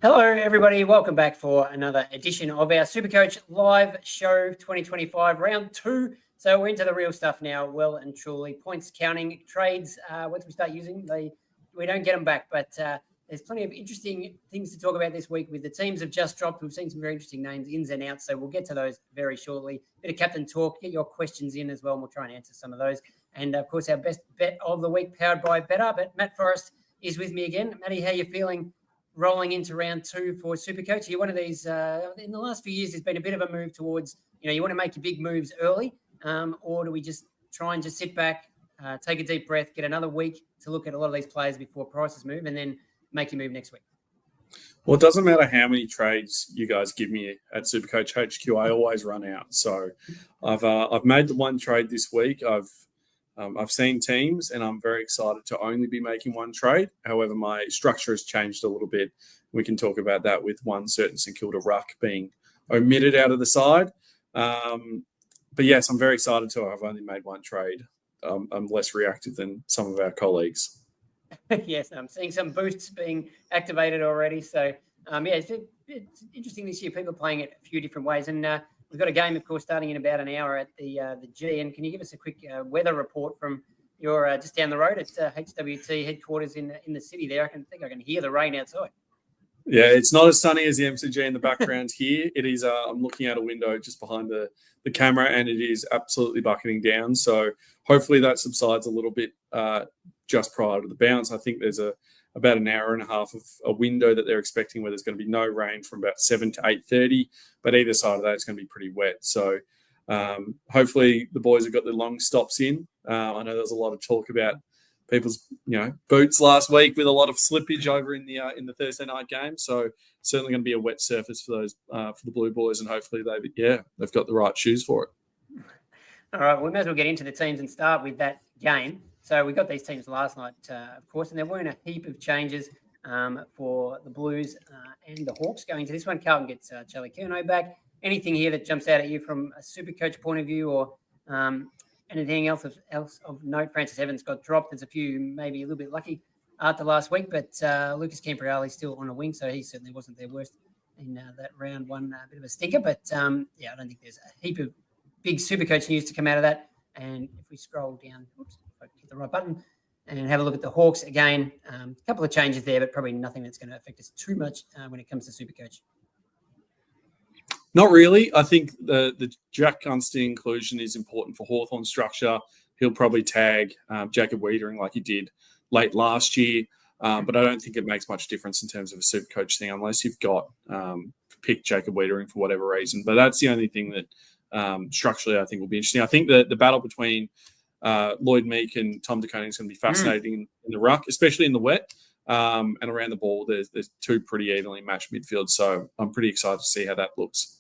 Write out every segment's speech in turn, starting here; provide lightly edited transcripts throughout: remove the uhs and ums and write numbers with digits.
Hello, everybody. Welcome back for another edition of our SuperCoach Live Show 2025, round 2. So we're into the real stuff now, well and truly. Points counting, trades, once we start using, we don't get them back. But there's plenty of interesting things to talk about this week with the teams have just dropped. We've seen some very interesting names, ins and outs. So we'll get to those very shortly. Bit of captain talk, get your questions in as well, and we'll try and answer some of those. And, of course, our best bet of the week powered by Better. But Matt Forrest is with me again. Matty, how you feeling? Rolling into round 2 for SuperCoach? Are you one of these, in the last few years, there's been a bit of a move towards, you want to make your big moves early, or do we just try and just sit back, take a deep breath, get another week to look at a lot of these players before prices move and then make your move next week? Well, it doesn't matter how many trades you guys give me at SuperCoach HQ. I always run out. So I've made the one trade this week. I've seen teams and I'm very excited to only be making one trade. However, my structure has changed a little bit. We can talk about that with one certain St Kilda ruck being omitted out of the side. But yes, I'm very excited to have only made one trade. I'm less reactive than some of our colleagues. Yes, I'm seeing some boosts being activated already. So, it's interesting this year. People are playing it a few different ways. And we've got a game, of course, starting in about an hour at the G. And can you give us a quick weather report from your just down the road at HWT headquarters in the city there? I think I can hear the rain outside. Yeah, it's not as sunny as the MCG in the background here. It is. I'm looking out a window just behind the camera, and it is absolutely bucketing down. So hopefully that subsides a little bit just prior to the bounce. I think there's about an hour and a half of a window that they're expecting where there's going to be no rain from about 7 to 8:30, but either side of that it's going to be pretty wet. So hopefully the boys have got their long stops in. I know there's a lot of talk about people's boots last week with a lot of slippage over in the Thursday night game. So certainly going to be a wet surface for those for the Blue Boys, and hopefully they've got the right shoes for it. All right, we may as well get into the teams and start with that game. So we got these teams last night, of course, and there weren't a heap of changes for the Blues and the Hawks going to this one. Carlton gets Charlie Curnow back. Anything here that jumps out at you from a SuperCoach point of view, or anything else of note? Francis Evans got dropped. There's a few maybe a little bit lucky after last week, but Lucas Campriali's still on the wing, so he certainly wasn't their worst in that round one. Bit of a stinker, but I don't think there's a heap of big SuperCoach news to come out of that. And if we scroll down, if I hit the right button, and have a look at the Hawks again, a couple of changes there, but probably nothing that's going to affect us too much when it comes to SuperCoach. Not really. I think the Jack Gunstein inclusion is important for Hawthorn's structure. He'll probably tag Jacob Wiedering like he did late last year, but I don't think it makes much difference in terms of a SuperCoach thing unless you've got picked Jacob Wiedering for whatever reason. But that's the only thing that structurally I think will be interesting. I think the battle between Lloyd Meek and Tom DeConing is going to be fascinating in the ruck, especially in the wet. And around the ball, there's two pretty evenly matched midfields. So I'm pretty excited to see how that looks.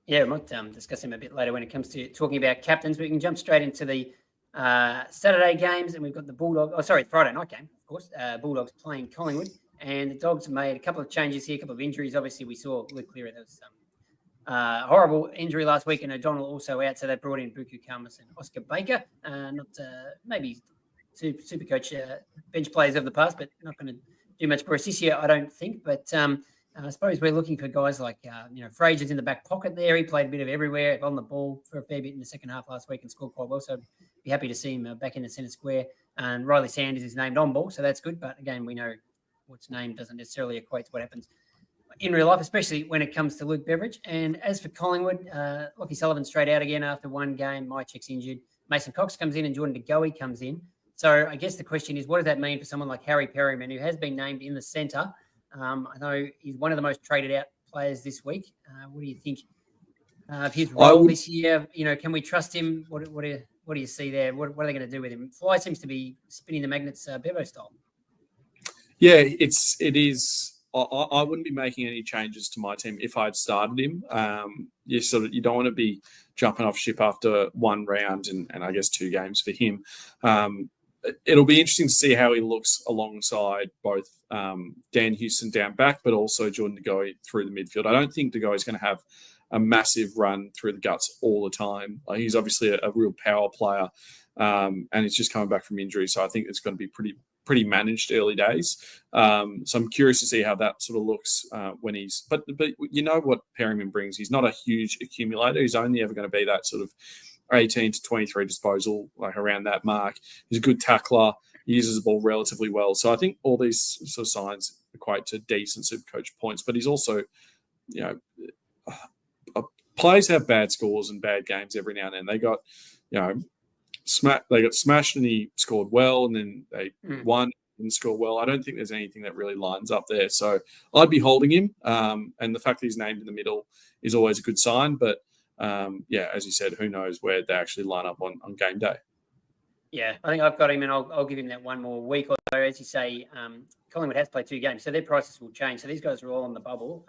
Yeah, we might discuss him a bit later when it comes to talking about captains. We can jump straight into the Saturday games, and we've got the Friday night game, of course. Bulldogs playing Collingwood, and the Dogs made a couple of changes here, a couple of injuries. Obviously, we saw Luke Cleary. There was some horrible injury last week, and O'Donnell also out, so they brought in Buku Kalmas and Oscar Baker. Not maybe SuperCoach bench players of the past, but not going to do much for us this year, I don't think. But I suppose we're looking for guys like, Fraser's in the back pocket there. He played a bit of everywhere on the ball for a fair bit in the second half last week and scored quite well. So be happy to see him back in the centre square. And Riley Sanders is named on ball, so that's good. But again, we know what's named doesn't necessarily equate to what happens in real life, especially when it comes to Luke Beveridge. And as for Collingwood, Lockie Sullivan straight out again after one game. Mychick's injured. Mason Cox comes in and Jordan De Goey comes in. So I guess the question is, what does that mean for someone like Harry Perryman, who has been named in the centre? I know he's one of the most traded out players this week. What do you think of his role this year? Can we trust him? What do you see there? What are they going to do with him? Fly seems to be spinning the magnets Bevo style. Yeah, it is. I wouldn't be making any changes to my team if I had started him. You don't want to be jumping off ship after one round and I guess 2 games for him. It'll be interesting to see how he looks alongside both Dan Houston down back, but also Jordan De Goey through the midfield. I don't think De Goey is going to have a massive run through the guts all the time. He's obviously a real power player, and he's just coming back from injury, so I think it's going to be pretty managed early days. So I'm curious to see how that sort of looks when he's. But you know what Perryman brings. He's not a huge accumulator. He's only ever going to be that sort of 18 to 23 disposal, like around that mark. He's a good tackler. He uses the ball relatively well. So I think all these sort of signs equate to decent SuperCoach points. But he's also, players have bad scores and bad games every now and then. They got, they got smashed and he scored well, and then they won and scored well. I don't think there's anything that really lines up there. So I'd be holding him. And the fact that he's named in the middle is always a good sign. But as you said, who knows where they actually line up on game day. Yeah, I think I've got him, and I'll give him that one more week. Although, as you say, Collingwood has played 2 games, so their prices will change. So these guys are all on the bubble.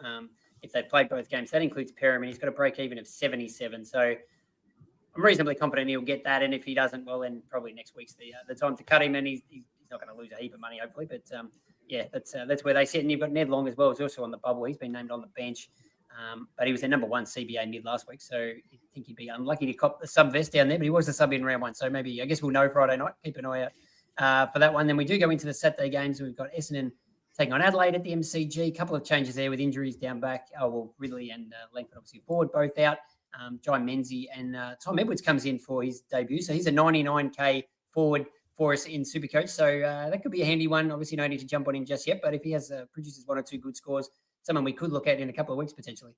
If they've played both games, that includes Perriman. He's got a break even of 77. So I'm reasonably confident he'll get that. And if he doesn't, well, then probably next week's the time to cut him. And he's not going to lose a heap of money, hopefully. But that's where they sit. And you've got Ned Long as well, who's also on the bubble. He's been named on the bench. But he was their number 1 CBA mid last week, so I think he'd be unlucky to cop the sub vest down there, but he was the sub in round 1, so maybe, I guess we'll know Friday night. Keep an eye out for that one. Then we do go into the Saturday games. We've got Essendon taking on Adelaide at the MCG. A couple of changes there with injuries down back. Ridley and Langford obviously forward, both out. Jai Menzies and Tom Edwards comes in for his debut, so he's a 99k forward for us in SuperCoach, so that could be a handy one. Obviously, no need to jump on him just yet, but if he has produces 1 or 2 good scores, someone we could look at in a couple of weeks potentially.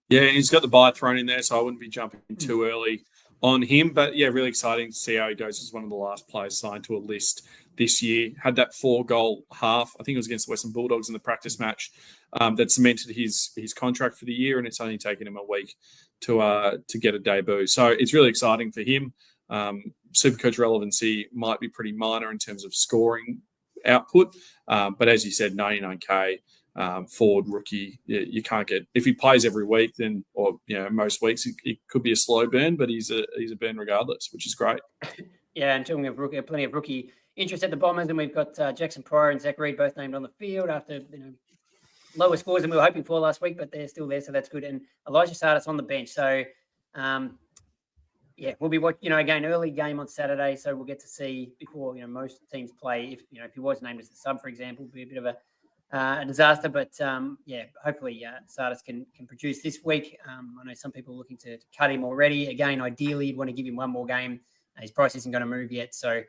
Yeah, he's got the buy thrown in there, so I wouldn't be jumping too early on him. But yeah, really exciting to see how he goes as one of the last players signed to a list this year. Had that 4-goal half. I think it was against the Western Bulldogs in the practice match that cemented his contract for the year, and it's only taken him a week to get a debut. So it's really exciting for him. SuperCoach relevancy might be pretty minor in terms of scoring output, but as you said, 99k. Forward rookie, you can't get, if he plays every week, then, or most weeks, it could be a slow burn, but he's a burn regardless, which is great. Yeah, and talking of rookie, plenty of rookie interest at the Bombers, and we've got Jackson Pryor and Zach Reid both named on the field after lower scores than we were hoping for last week, but they're still there, so that's good. And Elijah Sardis on the bench, so we'll be watching. Again, early game on Saturday, so we'll get to see before most teams play. If he was named as the sub, for example, it'd be a bit of a disaster, but hopefully Sardis can produce this week. I know some people are looking to cut him already. Again, ideally, you'd want to give him one more game. His price isn't going to move yet, so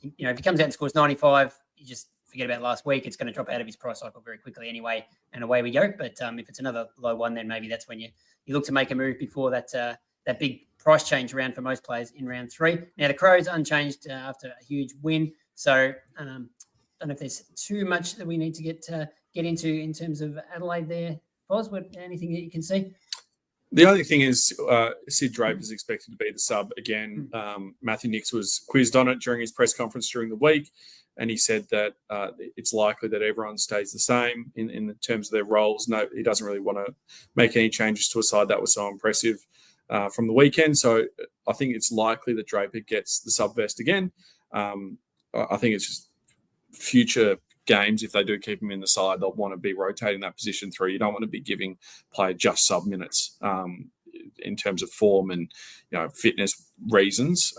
if he comes out and scores 95, you just forget about last week. It's going to drop out of his price cycle very quickly anyway, and away we go. But if it's another low one, then maybe that's when you look to make a move before that big price change round for most players in round 3. Now the Crows unchanged after a huge win, so. I don't know if there's too much that we need to get into in terms of Adelaide there. Foz, anything that you can see? The only thing is Sid Draper is expected to be the sub again. Matthew Nicks was quizzed on it during his press conference during the week, and he said that it's likely that everyone stays the same in terms of their roles. No, he doesn't really want to make any changes to a side that was so impressive from the weekend. So I think it's likely that Draper gets the sub vest again. I think it's just future games, if they do keep him in the side, they'll want to be rotating that position through. You don't want to be giving player just sub minutes in terms of form and fitness reasons,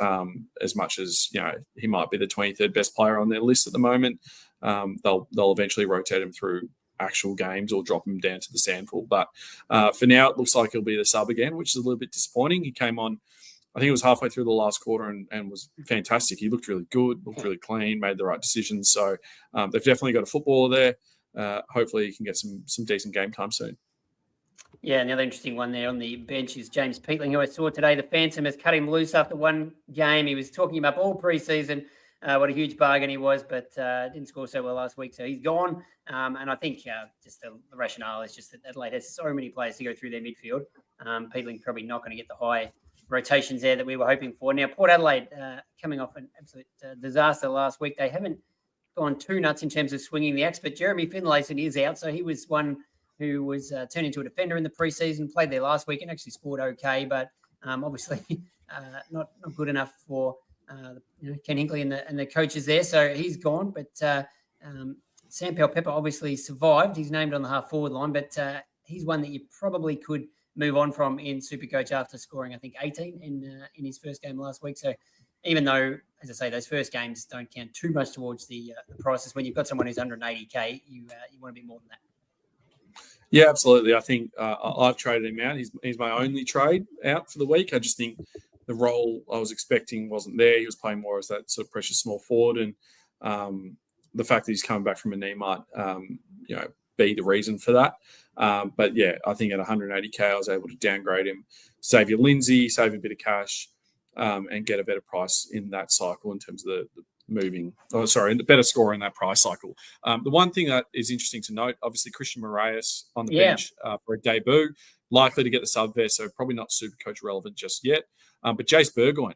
as much as he might be the 23rd best player on their list at the moment. They'll eventually rotate him through actual games or drop him down to the sandful. But for now, it looks like he'll be the sub again, which is a little bit disappointing. He came on, I think it was halfway through the last quarter and was fantastic. He looked really good, looked really clean, made the right decisions. So they've definitely got a footballer there. Hopefully he can get some decent game time soon. Yeah, and the other interesting one there on the bench is James Peatling, who I saw today. The Phantom has cut him loose after one game. He was talking him up all pre-season, what a huge bargain he was, but didn't score so well last week. So he's gone. And I think just the rationale is just that Adelaide has so many players to go through their midfield. Peatling probably not going to get the high rotations there that we were hoping for. Now, Port Adelaide coming off an absolute disaster last week. They haven't gone too nuts in terms of swinging the axe, but Jeremy Finlayson is out. So he was one who was turned into a defender in the preseason, played there last week and actually scored okay, but obviously not good enough for Ken Hinkley and the coaches there. So he's gone, but Sam Powell-Pepper obviously survived. He's named on the half-forward line, but he's one that you probably could move on from in SuperCoach after scoring, I think, 18 in his first game last week. So even though, as I say, those first games don't count too much towards the prices. When you've got someone who's under an 80K, you want a bit more than that. Yeah, absolutely. I think I've traded him out. He's my only trade out for the week. I just think the role I was expecting wasn't there. He was playing more as that sort of precious small forward, and the fact that he's coming back from a knee might, be the reason for that. But yeah, I think at 180K, I was able to downgrade him, save your Lindsay, save a bit of cash, and get a better price in that cycle in terms of the better score in that price cycle. The one thing that is interesting to note, obviously, Christian Moraes on the bench for a debut, likely to get the sub there, so probably not Supercoach relevant just yet. But Jace Burgoyne,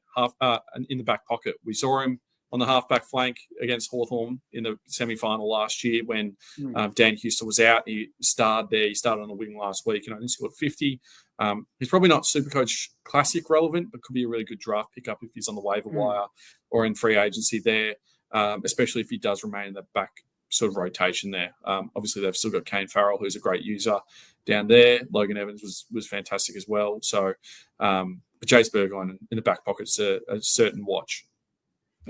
in the back pocket, we saw him on the halfback flank against Hawthorn in the semi-final last year when Dan Houston was out. He started there. He started on the wing last week and only scored 50. He's probably not Supercoach Classic relevant, but could be a really good draft pickup if he's on the waiver wire or in free agency there, especially if he does remain in the back sort of rotation there. Obviously, they've still got Kane Farrell, who's a great user down there. Logan Evans was fantastic as well. So, but Jace Burgoyne in the back pocket's a certain watch.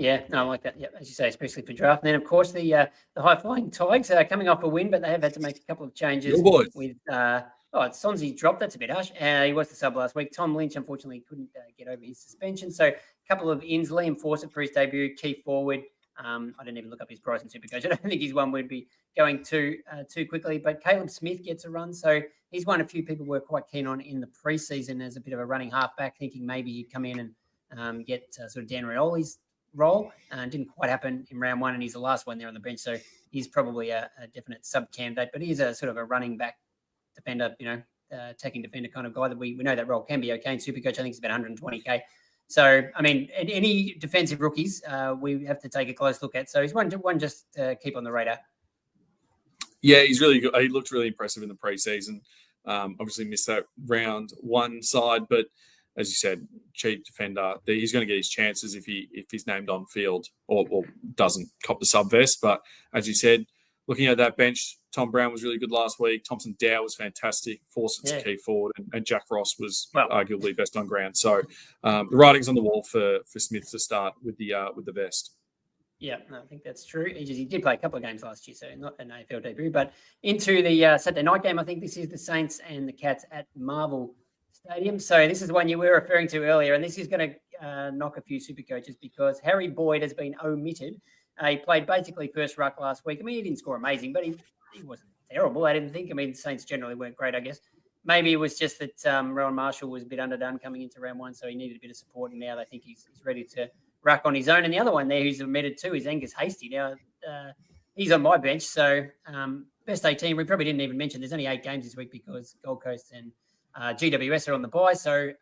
Yeah, no, I like that. Yeah, as you say, especially for draft. And then, of course, the high-flying Tigers are coming off a win, but they have had to make a couple of changes. With Sonzi dropped. That's a bit harsh. He was the sub last week. Tom Lynch, unfortunately, couldn't get over his suspension. So a couple of ins. Liam Fawcett for his debut, key forward. I didn't even look up his price in Supercoach. I don't think his one would be going too quickly. But Caleb Smith gets a run. So he's one a few people were quite keen on in the preseason as a bit of a running halfback, thinking maybe he'd come in and get sort of Dan Rioli's role. Didn't quite happen in round one, and he's the last one there on the bench. So he's probably a definite sub candidate, but he's a sort of a running back defender, attacking defender kind of guy that we know that role can be okay. In Supercoach, I think it's about 120K. So, I mean, any defensive rookies we have to take a close look at. So he's one just keep on the radar. Yeah, he's really good. He looked really impressive in the preseason. Obviously missed that round one side, but as you said, cheap defender. He's going to get his chances if he's named on field or doesn't cop the sub vest. But as you said, looking at that bench, Tom Brown was really good last week. Thompson Dow was fantastic. Fawcett's a key forward, and Jack Ross was arguably best on ground. So the writing's on the wall for Smith to start with the vest. Yeah, no, I think that's true. He did play a couple of games last year, so not an AFL debut. But into the Saturday night game, I think this is the Saints and the Cats at Marvel Stadium. So this is the one you were referring to earlier, and this is going to knock a few super coaches because Harry Boyd has been omitted. He played basically first ruck last week. I mean, he didn't score amazing, but he wasn't terrible, I didn't think. I mean, the Saints generally weren't great, I guess. Maybe it was just that Rowan Marshall was a bit underdone coming into round one, so he needed a bit of support, and now they think he's ready to ruck on his own. And the other one there who's omitted too is Angus Hasty. Now, he's on my bench, so best 18. We probably didn't even mention there's only 8 games this week because Gold Coast and GWS are on the bye, so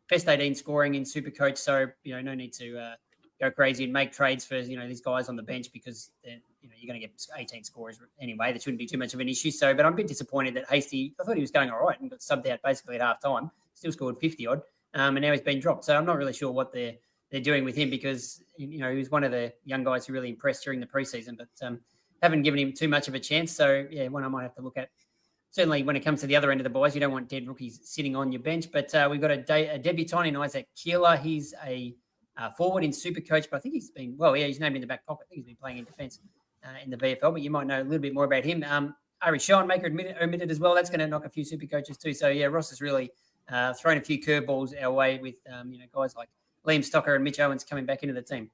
best 18 scoring in Supercoach, so no need to go crazy and make trades for these guys on the bench because you're going to get 18 scorers anyway. That shouldn't be too much of an issue. So, but I'm a bit disappointed that Hasty. I thought he was going all right and got subbed out basically at half time. Still scored 50 odd, and now he's been dropped. So I'm not really sure what they're doing with him because he was one of the young guys who really impressed during the preseason, but haven't given him too much of a chance. So yeah, one I might have to look at. Certainly, when it comes to the other end of the boys, you don't want dead rookies sitting on your bench. But we've got a debutant in Isaac Keeler. He's a forward in Supercoach, but I think he's named in the back pocket. I think he's been playing in defence in the VFL, but you might know a little bit more about him. Ari Schoenmaker omitted as well. That's going to knock a few Supercoaches too. So yeah, Ross has really thrown a few curveballs our way with guys like Liam Stocker and Mitch Owens coming back into the team.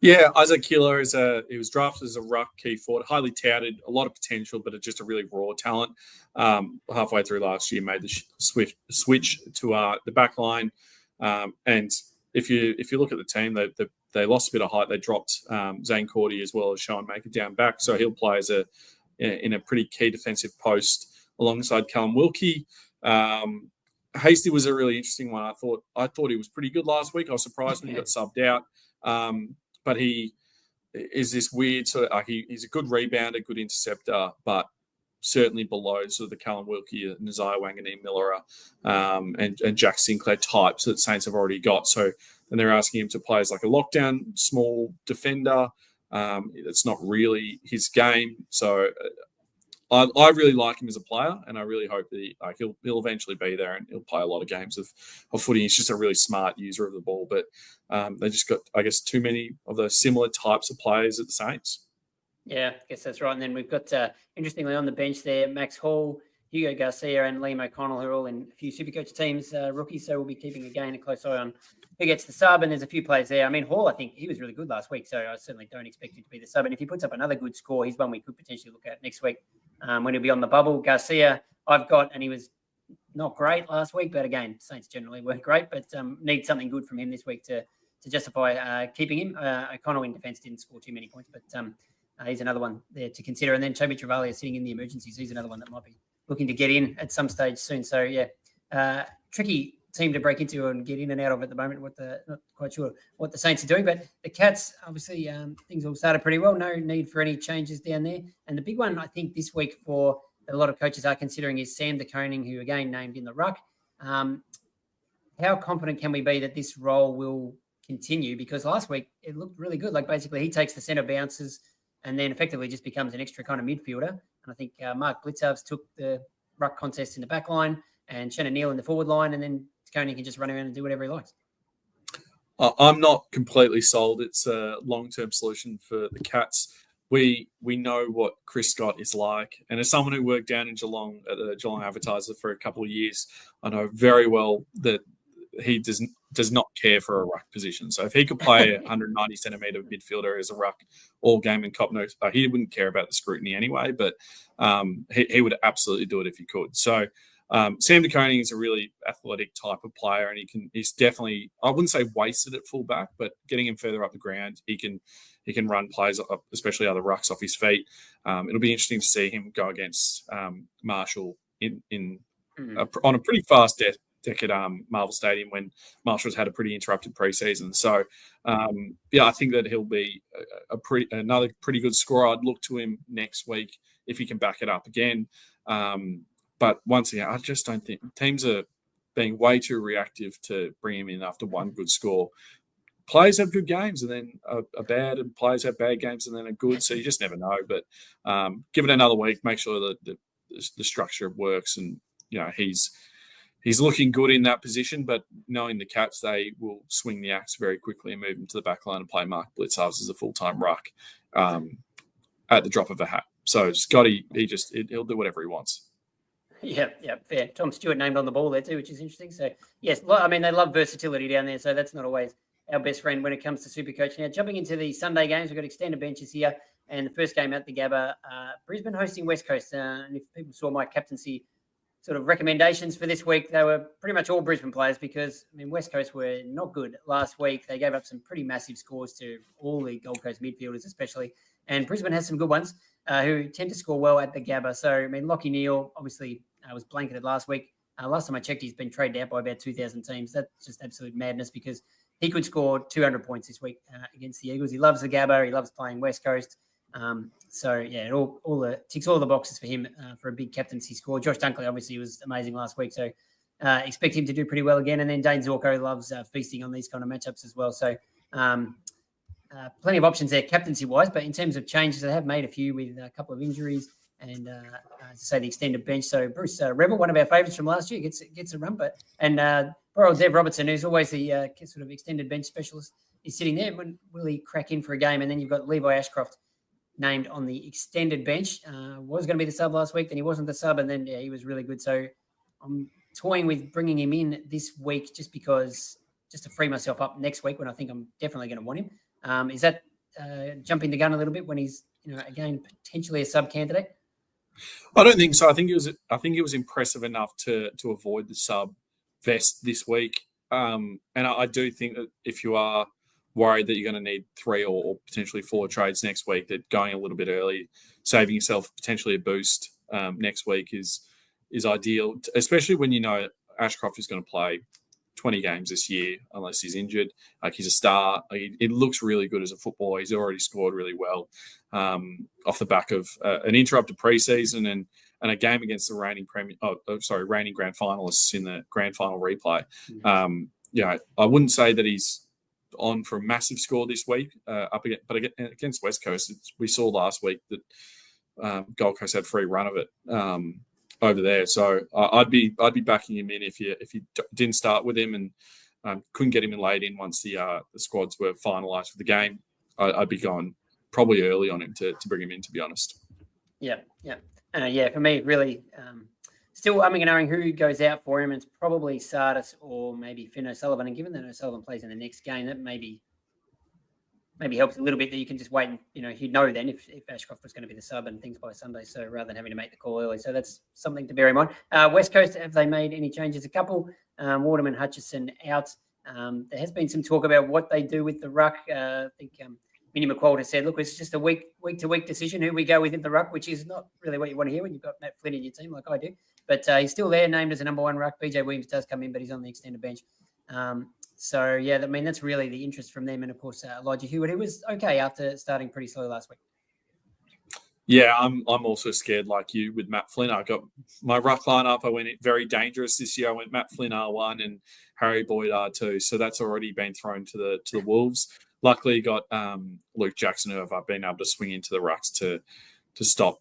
Yeah, Isaac Keeler he was drafted as a ruck key forward, highly touted, a lot of potential, but just a really raw talent. Halfway through last year, made the switch to the back line. And if you look at the team, they lost a bit of height. They dropped Zane Cordy as well as Schoenmaker down back, so he'll play in a pretty key defensive post alongside Callum Wilkie. Hasty was a really interesting one. I thought he was pretty good last week. I was surprised when he got subbed out. But he is this weird sort of he's a good rebounder, good interceptor, but certainly below sort of the Callum Wilkie, Nazai Wanganeen Miller, and Jack Sinclair types that Saints have already got. So then they're asking him to play as like a lockdown small defender. It's not really his game. So I really like him as a player, and I really hope that he'll eventually be there and he'll play a lot of games of footy. He's just a really smart user of the ball, but they just got, I guess, too many of those similar types of players at the Saints. Yeah, I guess that's right. And then we've got, interestingly, on the bench there, Max Hall, Hugo Garcia, and Liam O'Connell, who are all in a few Supercoach teams, rookies. So we'll be keeping, again, a close eye on who gets the sub. And there's a few players there. I mean, Hall, I think he was really good last week, so I certainly don't expect him to be the sub. And if he puts up another good score, he's one we could potentially look at next week when he'll be on the bubble. Garcia, I've got, and he was not great last week, but again, Saints generally weren't great, but need something good from him this week to justify keeping him. O'Connell in defence didn't score too many points, but he's another one there to consider. And then Toby Travalia sitting in the emergencies. He's another one that might be looking to get in at some stage soon. So, yeah, tricky team to break into and get in and out of at the moment. Not quite sure what the Saints are doing. But the Cats, obviously, things all started pretty well. No need for any changes down there. And the big one, I think, this week for a lot of coaches are considering is Sam de Koning, who, again, named in the ruck. How confident can we be that this role will continue? Because last week it looked really good. Like, basically, he takes the centre bounces and then effectively just becomes an extra kind of midfielder. And I think Mark Blitzarves took the ruck contest in the back line and Shannon Neal in the forward line, and then Koning can just run around and do whatever he likes. I'm not completely sold. It's a long-term solution for the Cats. We know what Chris Scott is like. And as someone who worked down in Geelong at the Geelong Advertiser for a couple of years, I know very well that he does not care for a ruck position. So if he could play a 190 centimetre midfielder as a ruck all game in Copno, he wouldn't care about the scrutiny anyway, but he would absolutely do it if he could. So Sam de Koning is a really athletic type of player, and he's definitely, I wouldn't say wasted at fullback, but getting him further up the ground, he can run plays up, especially other rucks off his feet. It'll be interesting to see him go against Marshall on a pretty fast deck at Marvel Stadium when Marshall's had a pretty interrupted preseason. So, I think that he'll be another pretty good scorer. I'd look to him next week if he can back it up again. But once again, I just don't think teams are being way too reactive to bring him in after one good score. Players have good games and then are bad, and players have bad games and then are good. So you just never know. But give it another week. Make sure that the structure works, and he's looking good in that position. But knowing the Cats, they will swing the axe very quickly and move him to the back line and play Mark Blitzarves as a full-time ruck at the drop of a hat. So Scotty, he'll do whatever he wants. Yeah, fair. Tom Stewart named on the ball there too, which is interesting. So, yes, I mean, they love versatility down there, so that's not always our best friend when it comes to Supercoach. Now, jumping into the Sunday games, we've got extended benches here, and the first game at the Gabba, Brisbane hosting West Coast. And if people saw my captaincy sort of recommendations for this week, they were pretty much all Brisbane players because, I mean, West Coast were not good last week. They gave up some pretty massive scores to all the Gold Coast midfielders especially, and Brisbane has some good ones who tend to score well at the Gabba. So, I mean, Lachie Neale obviously was blanketed last week. Last time I checked, he's been traded out by about 2,000 teams. That's just absolute madness because he could score 200 points this week against the Eagles. He loves the Gabba. He loves playing West Coast. So, yeah, it ticks all the boxes for him for a big captaincy score. Josh Dunkley obviously was amazing last week, so expect him to do pretty well again. And then Dane Zorko loves feasting on these kind of matchups as well. So, plenty of options there captaincy-wise, but in terms of changes, they have made a few with a couple of injuries and, to say, the extended bench. So Bruce Revel, one of our favourites from last year, gets a run. And poor old Dev Robertson, who's always the sort of extended bench specialist, is sitting there. Will he crack in for a game? And then you've got Levi Ashcroft named on the extended bench. Was going to be the sub last week, then he wasn't the sub, and then he was really good. So I'm toying with bringing him in this week just to free myself up next week when I think I'm definitely going to want him. Is that jumping the gun a little bit when he's again potentially a sub candidate? I don't think so. I think it was impressive enough to avoid the sub vest this week. And I do think that if you are worried that you're going to need 3 or potentially 4 trades next week, that going a little bit early, saving yourself potentially a boost next week is ideal, especially when you know Ashcroft is going to play 20 games this year unless he's injured. Like, he's a star. It looks really good as a footballer. He's already scored really well off the back of an interrupted preseason and a game against the reigning grand finalists in the grand final replay. I wouldn't say that he's on for a massive score this week but against West Coast. We saw last week that Gold Coast had free run of it over there. So I'd be backing him in if you didn't start with him and couldn't get him in late in once the squads were finalised for the game. I'd be going probably early on him to bring him in, to be honest. Yeah. For me, really, still umming and ahhing who goes out for him. It's probably Sardis or maybe Finn O'Sullivan. And given that O'Sullivan plays in the next game, that maybe helps a little bit that you can just wait and, you'd know then if Ashcroft was going to be the sub and things by Sunday. So rather than having to make the call early. So that's something to bear in mind. West Coast, have they made any changes? A couple. Waterman, Hutchison out. There has been some talk about what they do with the ruck. I think Minnie McQualter said, look, it's just a week-to-week decision who we go with in the ruck, which is not really what you want to hear when you've got Matt Flynn in your team like I do. But he's still there, named as a number one ruck. BJ Williams does come in, but he's on the extended bench. That's really the interest from them. And, of course, Elijah Hewitt, who was okay after starting pretty slow last week. Yeah, I'm also scared like you with Matt Flynn. I got my ruck lineup. I went very dangerous this year. I went Matt Flynn R1 and Harry Boyd R2. So that's already been thrown to the Wolves. Luckily, got Luke Jackson, who I've been able to swing into the rucks to stop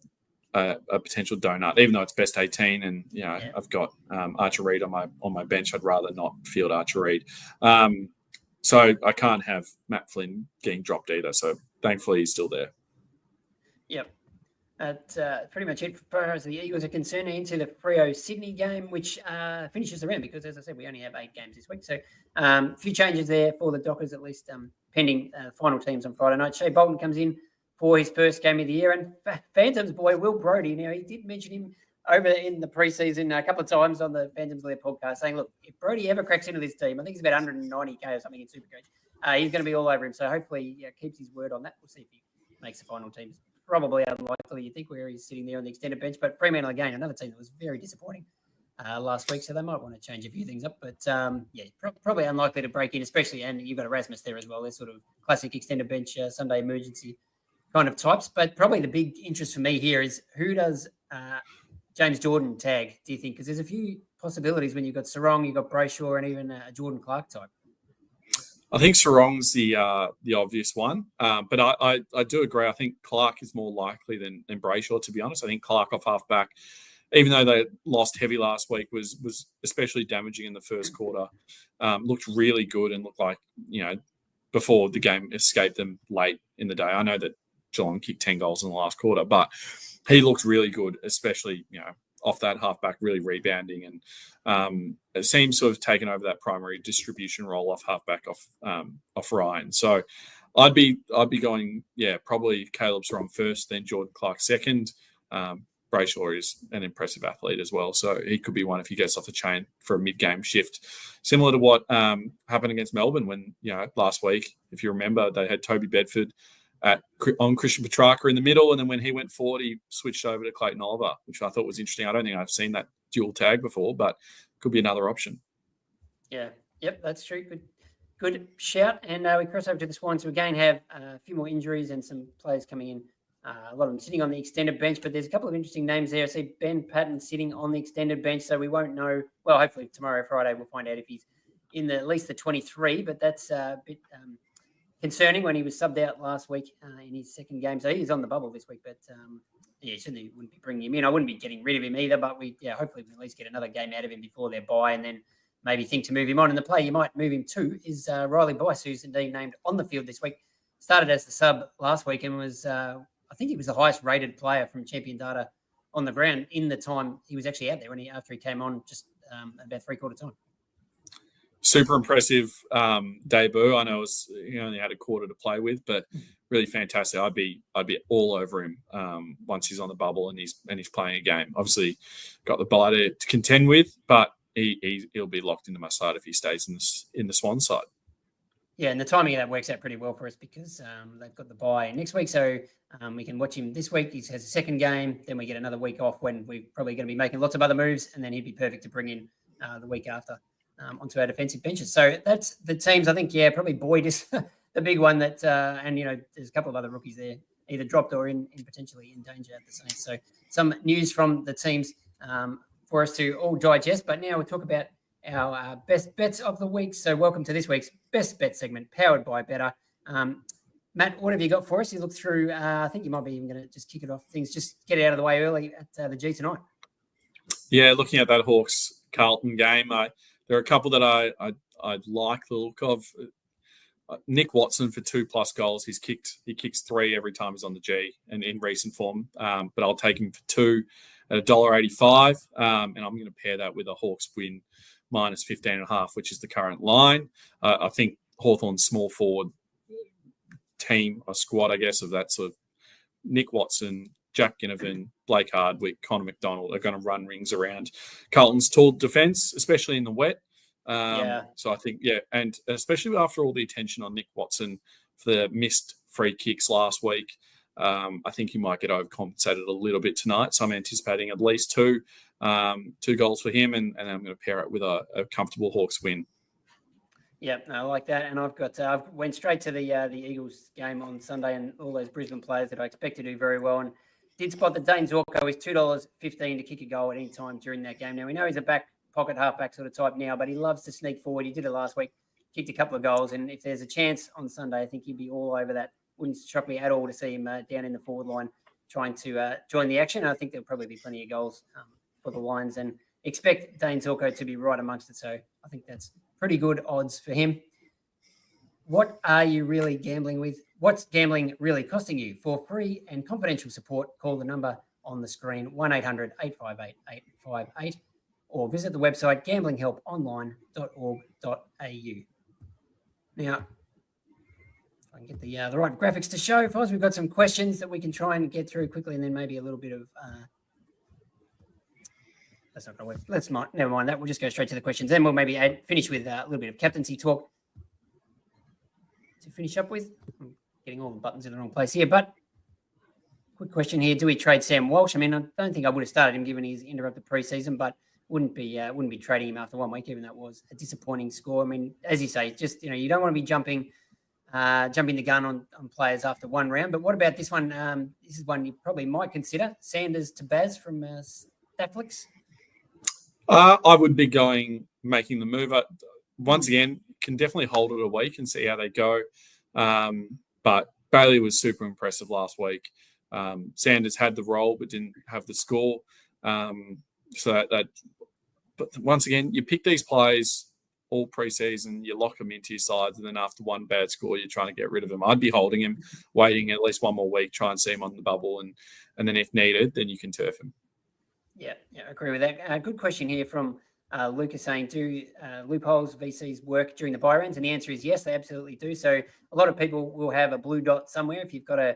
a potential donut, even though it's best 18. And I've got Archer Reed on my bench. I'd rather not field Archer Reed. So I can't have Matt Flynn getting dropped either. So thankfully, he's still there. Yep. That's pretty much it as far as the Eagles are concerned. Into the Freo Sydney game, which finishes around because, as I said, we only have 8 games this week. So a few changes there for the Dockers, at least pending final teams on Friday night. Shea Bolton comes in for his first game of the year. And Phantoms boy, Will Brodie, now he did mention him over in the preseason a couple of times on the Phantoms Lair podcast, saying, look, if Brodie ever cracks into this team, I think he's about 190K or something in SuperCoach, he's going to be all over him. So hopefully he keeps his word on that. We'll see if he makes the final teams. Probably unlikely, you think, where he's sitting there on the extended bench. But Fremantle, again, another team that was very disappointing last week, so they might want to change a few things up. But, probably unlikely to break in, especially, and you've got Erasmus there as well. They're sort of classic extended bench, Sunday emergency kind of types. But probably the big interest for me here is who does James Jordan tag, do you think? Because there's a few possibilities when you've got Sarong, you've got Brayshaw, and even a Jordan Clark type. I think Sarong's the obvious one, but I do agree. I think Clark is more likely than Brayshaw, to be honest. I think Clark off half-back, even though they lost heavy last week, was especially damaging in the first quarter. Looked really good and looked like, before the game escaped them late in the day. I know that Geelong kicked 10 goals in the last quarter, but he looked really good, especially, off that halfback, really rebounding, and it seems to have taken over that primary distribution role off halfback off Ryan. So I'd be going, probably Caleb Sarong first, then Jordan Clark second. Brayshaw is an impressive athlete as well, so he could be one if he gets off the chain for a mid-game shift, similar to what happened against Melbourne when last week, if you remember, they had Toby Bedford on Christian Petrarca in the middle, and then when he went forward, he switched over to Clayton Oliver, which I thought was interesting. I don't think I've seen that dual tag before, but could be another option. Yeah. Yep, that's true. Good shout. And we cross over to the Swans, who again have a few more injuries and some players coming in. A lot of them sitting on the extended bench, but there's a couple of interesting names there. I see Ben Paton sitting on the extended bench, so we won't know. Well, hopefully tomorrow, Friday, we'll find out if he's in at least the 23, but that's a bit concerning when he was subbed out last week in his second game. So he's on the bubble this week, but certainly wouldn't be bringing him in. I wouldn't be getting rid of him either, but hopefully we'll at least get another game out of him before their bye, and then maybe think to move him on. And the player you might move him to is Riley Bice, who's indeed named on the field this week. Started as the sub last week and was, I think he was the highest rated player from Champion Data on the ground in the time he was actually out there after he came on just about three-quarter time. Super impressive debut. I know he only had a quarter to play with, but really fantastic. I'd be all over him once he's on the bubble and he's playing a game. Obviously, got the bye to contend with, but he'll be locked into my side if he stays in the Swan side. Yeah, and the timing of that works out pretty well for us because they've got the bye next week, so we can watch him this week. He has a second game, then we get another week off when we're probably going to be making lots of other moves, and then he'd be perfect to bring in the week after. Onto our defensive benches. So that's the teams. I think, probably Boyd is the big one that, and, there's a couple of other rookies there, either dropped or in potentially in danger at the Saints. So some news from the teams for us to all digest. But now we'll talk about our best bets of the week. So welcome to this week's Best Bet segment, powered by Better. Matt, what have you got for us? You look through, I think you might be even going to just kick it off. Things just get it out of the way early at the G tonight. Yeah, looking at that Hawks-Carlton game, there are a couple that I like the look of. Nick Watson for 2+ goals. He kicks 3 every time he's on the G and in recent form. But I'll take him for 2 at $1.85. And I'm going to pair that with a Hawks win minus 15.5, which is the current line. I think Hawthorn's small forward team or squad, I guess, of that sort of Nick Watson, Jack Ginnivan, Blake Hardwick, Connor McDonald are going to run rings around Carlton's tall defence, especially in the wet. So I think, and especially after all the attention on Nick Watson for the missed free kicks last week, I think he might get overcompensated a little bit tonight. So I'm anticipating at least 2 goals for him, and I'm going to pair it with a comfortable Hawks win. Yeah, I like that. And I've went straight to the Eagles game on Sunday and all those Brisbane players that I expect to do very well. And did spot that Dane Zorko is $2.15 to kick a goal at any time during that game. Now, we know he's a back pocket halfback sort of type now, but he loves to sneak forward. He did it last week, kicked a couple of goals. And if there's a chance on Sunday, I think he'd be all over that. Wouldn't shock me at all to see him down in the forward line trying to join the action. I think there'll probably be plenty of goals for the Lions, and expect Dane Zorko to be right amongst it. So I think that's pretty good odds for him. What are you really gambling with? What's gambling really costing you? For free and confidential support, call the number on the screen, 1-800-858-858, or visit the website gamblinghelponline.org.au. Now, if I can get the right graphics to show for us, we've got some questions that we can try and get through quickly, and then maybe a little bit of that's not going to work. Never mind that. We'll just go straight to the questions. Then we'll maybe finish with a little bit of captaincy talk to finish up with. I'm getting all the buttons in the wrong place here, but quick question here. Do we trade Sam Walsh? I mean, I don't think I would have started him given his interrupted preseason, but wouldn't be trading him after 1 week, even though that was a disappointing score. I mean, as you say, just, you don't want to be jumping the gun on players after one round. But what about this one? This is one you probably might consider. Sanders to Baz from Stafflix. I would be making the move. Once again, can definitely hold it a week and see how they go. But Bailey was super impressive last week. Sanders had the role but didn't have the score. But once again, you pick these players all preseason, you lock them into your sides, and then after one bad score, you're trying to get rid of him. I'd be holding him, waiting at least one more week, try and see him on the bubble, and then if needed, then you can turf him. Yeah, I agree with that. Good question here from Lucas saying, do loopholes VCs work during the buy rounds? And the answer is yes, they absolutely do. So a lot of people will have a blue dot somewhere. If you've got a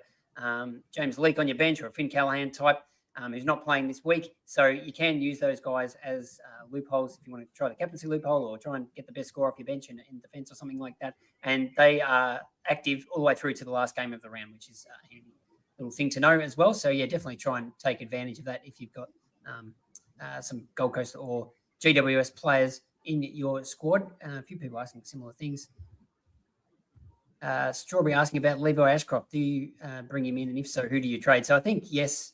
James Leake on your bench or a Finn Callahan type who's not playing this week. So you can use those guys as loopholes if you want to try the captaincy loophole or try and get the best score off your bench in defence or something like that. And they are active all the way through to the last game of the round, which is a handy little thing to know as well. So, yeah, definitely try and take advantage of that if you've got some Gold Coast or GWS players in your squad. A few people asking similar things. Strawberry asking about Levi Ashcroft. Do you bring him in? And if so, who do you trade? So I think, yes,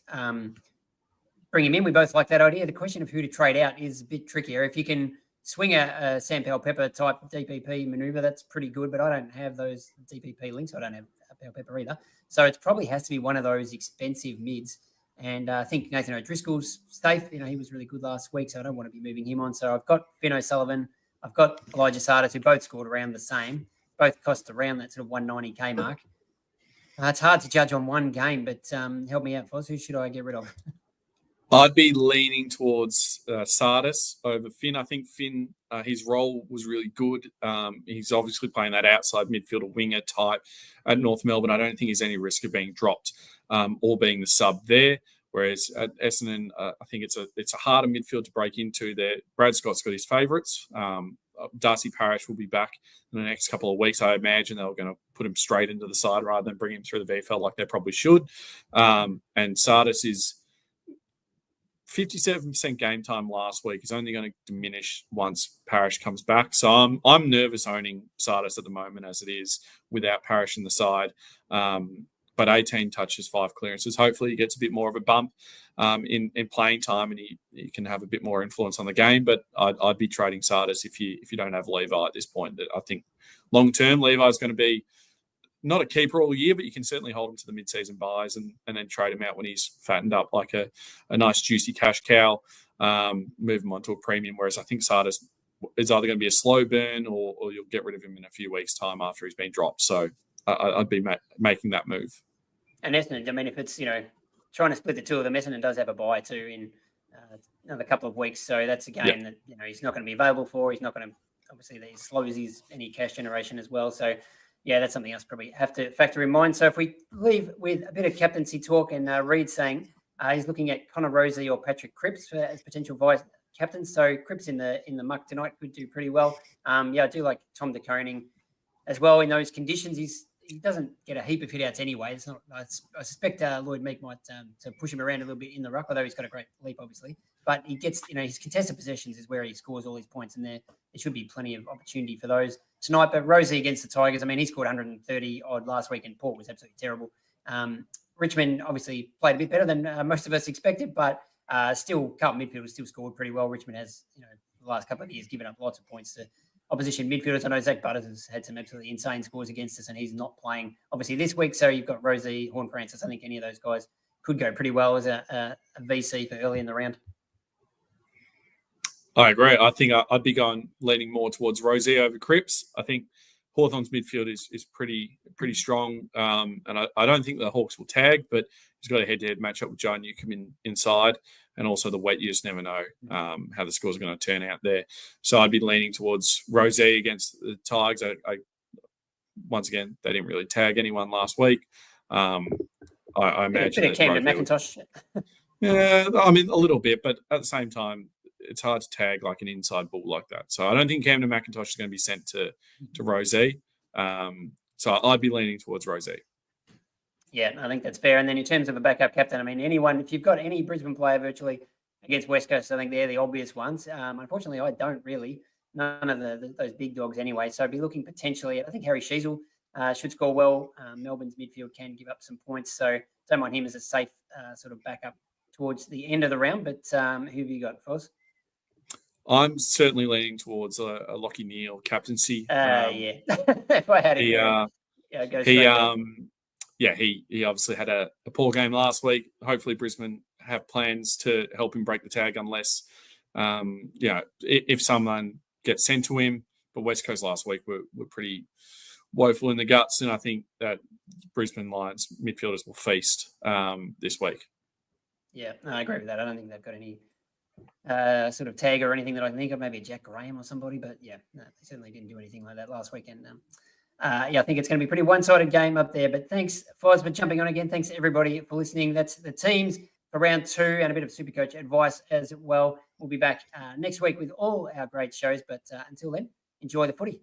bring him in. We both like that idea. The question of who to trade out is a bit trickier. If you can swing a Sam Powell-Pepper type DPP maneuver, that's pretty good, but I don't have those DPP links. I don't have Powell-Pepper either. So it probably has to be one of those expensive mids. And I think Nathan O'Driscoll's safe. He was really good last week, so I don't want to be moving him on. So I've got Finn O'Sullivan. I've got Elijah Sardis, who both scored around the same. Both cost around that sort of 190K mark. It's hard to judge on one game, but help me out, Foz. Who should I get rid of? I'd be leaning towards Sardis over Finn. I think Finn, his role was really good. He's obviously playing that outside midfielder winger type at North Melbourne. I don't think there's any risk of being dropped or being the sub there. Whereas at Essendon, I think it's a harder midfield to break into there. Brad Scott's got his favourites. Darcy Parish will be back in the next couple of weeks. I imagine they're going to put him straight into the side rather than bring him through the VFL like they probably should. And Sardis is 57% game time last week is only going to diminish once Parish comes back. So I'm nervous owning Sardis at the moment as it is without Parish in the side. But 18 touches, 5 clearances. Hopefully he gets a bit more of a bump in playing time and he can have a bit more influence on the game. But I'd be trading Sardis if you don't have Levi at this point. I think long-term Levi is going to be not a keeper all year, but you can certainly hold him to the mid-season buys and then trade him out when he's fattened up like a nice juicy cash cow, move him onto a premium. Whereas I think Sardis is either going to be a slow burn or you'll get rid of him in a few weeks' time after he's been dropped. So I'd be making that move. And Essendon, I mean, if it's, trying to split the two of them, Essendon does have a buy too in another couple of weeks. So that's a game that, he's not going to be available for. He's not going to, obviously, that slows any cash generation as well. So, yeah, that's something else probably have to factor in mind. So if we leave with a bit of captaincy talk and Reed saying he's looking at Connor Rozee or Patrick Cripps as potential vice captains. So Cripps in the muck tonight could do pretty well. I do like Tom de Koning as well in those conditions. He doesn't get a heap of hit-outs anyway. It's not. I suspect Lloyd Meek might to push him around a little bit in the ruck, although he's got a great leap, obviously. But he gets, his contested possessions is where he scores all his points, and there should be plenty of opportunity for those tonight. But Rozee against the Tigers, I mean, he scored 130 odd last week, and Port was absolutely terrible. Richmond obviously played a bit better than most of us expected, but still, Carlton midfielders still scored pretty well. Richmond has, the last couple of years given up lots of points to opposition midfielders. I know Zach Butters has had some absolutely insane scores against us, and he's not playing obviously this week. So you've got Rozee, Horne-Francis. I think any of those guys could go pretty well as a VC for early in the round. I agree. I think I'd be leaning more towards Rozee over Cripps. I think Hawthorn's midfield is pretty strong, and I don't think the Hawks will tag, but he's got a head-to-head matchup with Joe Newcombe inside, and also the wet. You just never know how the scores are going to turn out there. So I'd be leaning towards Rozee against the Tigers. I once again, they didn't really tag anyone last week. I imagine a bit of Camden McIntosh. Yeah, I mean a little bit, but at the same time, it's hard to tag like an inside bull like that. So I don't think Camden McIntosh is going to be sent to Rozee. So I'd be leaning towards Rozee. Yeah, I think that's fair. And then in terms of a backup captain, I mean, if you've got any Brisbane player virtually against West Coast, I think they're the obvious ones. Unfortunately, I don't really. None of those big dogs anyway. So I'd be looking potentially, I think Harry Sheasel should score well. Melbourne's midfield can give up some points. So don't mind him as a safe sort of backup towards the end of the round. But who have you got, Foz? I'm certainly leaning towards a Lockie Neal captaincy. Yeah. If I had it, he obviously had a poor game last week. Hopefully Brisbane have plans to help him break the tag unless, if someone gets sent to him. But West Coast last week were pretty woeful in the guts, and I think that Brisbane Lions midfielders will feast this week. Yeah, I agree with that. I don't think they've got any sort of tag or anything that I can think of, maybe a Jack Graham or somebody, but they certainly didn't do anything like that last weekend. I think it's going to be a pretty one-sided game up there, but thanks, Foz, for jumping on again. Thanks, everybody, for listening. That's the teams for round 2 and a bit of SuperCoach advice as well. We'll be back next week with all our great shows, but until then, enjoy the footy.